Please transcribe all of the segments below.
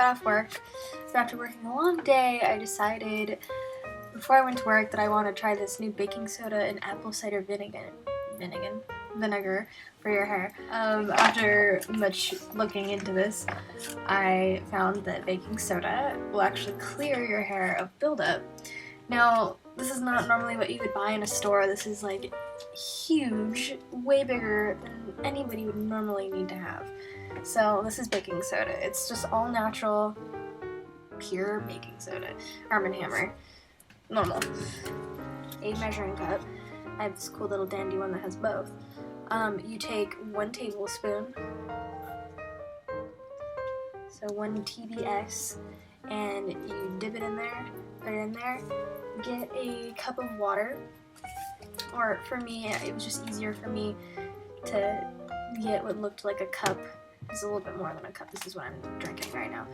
got off work. So after working a long day, I decided before I went to work that I want to try this new baking soda and apple cider vinegar for your hair. After much looking into this, I found that baking soda will actually clear your hair of buildup. Now, this is not normally what you would buy in a store. This is like huge, way bigger than anybody would normally need to have. So this is baking soda. It's just all natural, pure baking soda. Arm & Hammer. Normal. A measuring cup. I have this cool little dandy one that has both. You take 1 tablespoon, so 1 TBS, and you dip it in there, put it in there, get a cup of water, or for me, it was just easier for me to get what looked like a cup. It's a little bit more than a cup. This is what I'm drinking right now.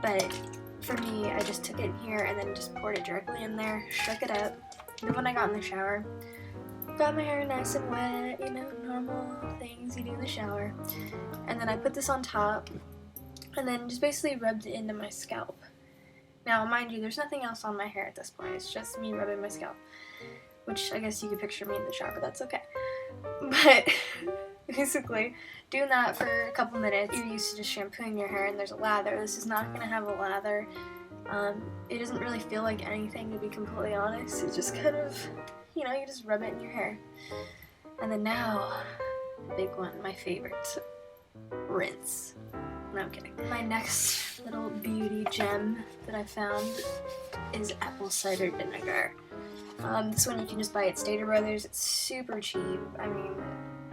But for me, I just took it here and then just poured it directly in there, shook it up. Then when I got in the shower, got my hair nice and wet, you know, normal things you do in the shower. And then I put this on top and then just basically rubbed it into my scalp. Now, mind you, there's nothing else on my hair at this point. It's just me rubbing my scalp, which I guess you could picture me in the shower, but that's okay. But basically, doing that for a couple minutes, you're used to just shampooing your hair and there's a lather. This is not going to have a lather. It doesn't really feel like anything, to be completely honest. It's just kind of, you know, you just rub it in your hair. And then now, the big one, my favorite, rinse. No, I'm kidding. My next little beauty gem that I found is apple cider vinegar. This one you can just buy at Stater Brothers. It's super cheap. I mean,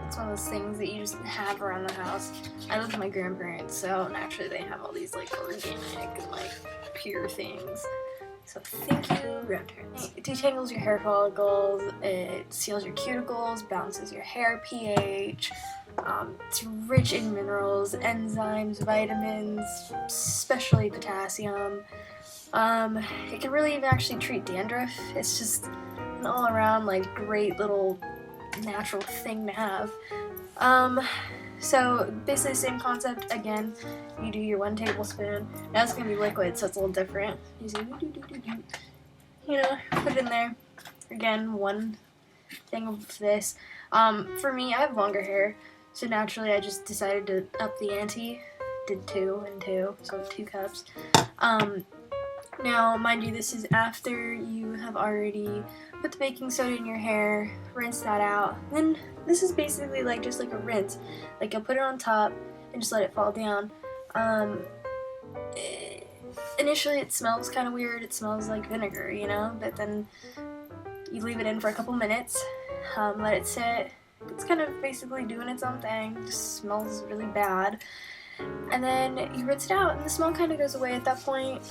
it's one of those things that you just have around the house. I live with my grandparents, so naturally they have all these like organic and like pure things. So thank you, grandparents. It detangles your hair follicles, it seals your cuticles, balances your hair pH. It's rich in minerals, enzymes, vitamins, especially potassium. It can really even actually treat dandruff. It's just an all-around like great little natural thing to have. So basically the same concept again. You do your 1 tablespoon. Now it's gonna be liquid, so it's a little different. You know, put it in there. Again, 1 thing of this. For me, I have longer hair, so naturally I just decided to up the ante. Did 2 and 2, so 2 cups. Now, mind you, this is after you have already put the baking soda in your hair, rinse that out. Then this is basically like just like a rinse. Like you'll put it on top and just let it fall down. Initially it smells kind of weird. It smells like vinegar, you know, but then you leave it in for a couple minutes, let it sit. It's kind of basically doing its own thing. It just smells really bad. And then you rinse it out and the smell kind of goes away at that point.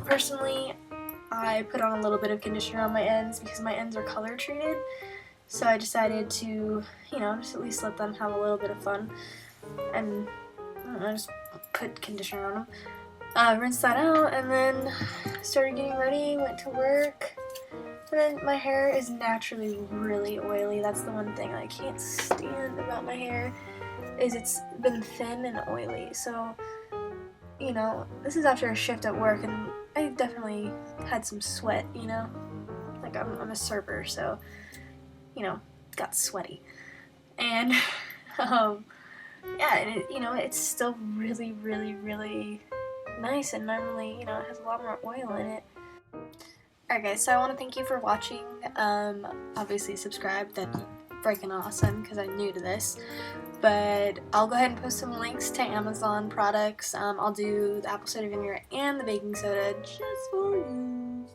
Personally, I put on a little bit of conditioner on my ends because my ends are color treated. So I decided to, you know, just at least let them have a little bit of fun. And I don't know, just put conditioner on them. Rinsed that out and then started getting ready, went to work. And then my hair is naturally really oily. That's the one thing I can't stand about my hair, is it's been thin and oily. So, you know, this is after a shift at work and I definitely had some sweat, you know, like I'm a server, so, you know, got sweaty. And, yeah, and it, you know, it's still really, really, really nice, and normally, you know, it has a lot more oil in it. Alright guys, so I want to thank you for watching. Obviously subscribe, that'd be freaking awesome, because I'm new to this. But I'll go ahead and post some links to Amazon products. I'll do the apple cider vinegar and the baking soda just for you.